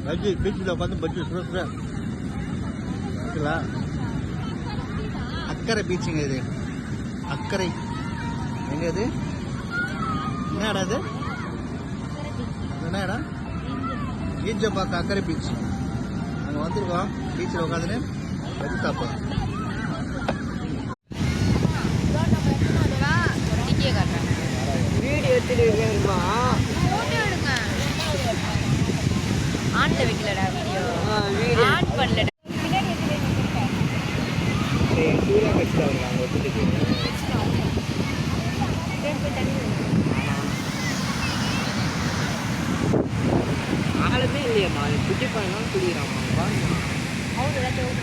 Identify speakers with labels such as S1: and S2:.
S1: பஜ்ஜி பீச்சில் உட்காந்து பஜ்ஜி சுட அக்கறை பீச்சுங்க இது. அக்கறை எங்க இது? என்ன இடம் இது? என்ன இடம்? ஈஞ்சம்பாக்கம் அக்கறை பீச். அங்கே வந்துருக்கோம். பீச்சில் உட்காந்துன்னு பஜ்ஜி சாப்பிடுவோம்.
S2: வீடியோ எடுத்துருக்கேன்மா.
S3: ஆன்ல வைக்கலடா வீடியோ. ஆன் பண்ணலடா.
S2: ஆளுமே இல்லையம்மா. குட்டி பையன் குடிக்கிறாம்மா.
S3: அவங்க ஏதாச்சும்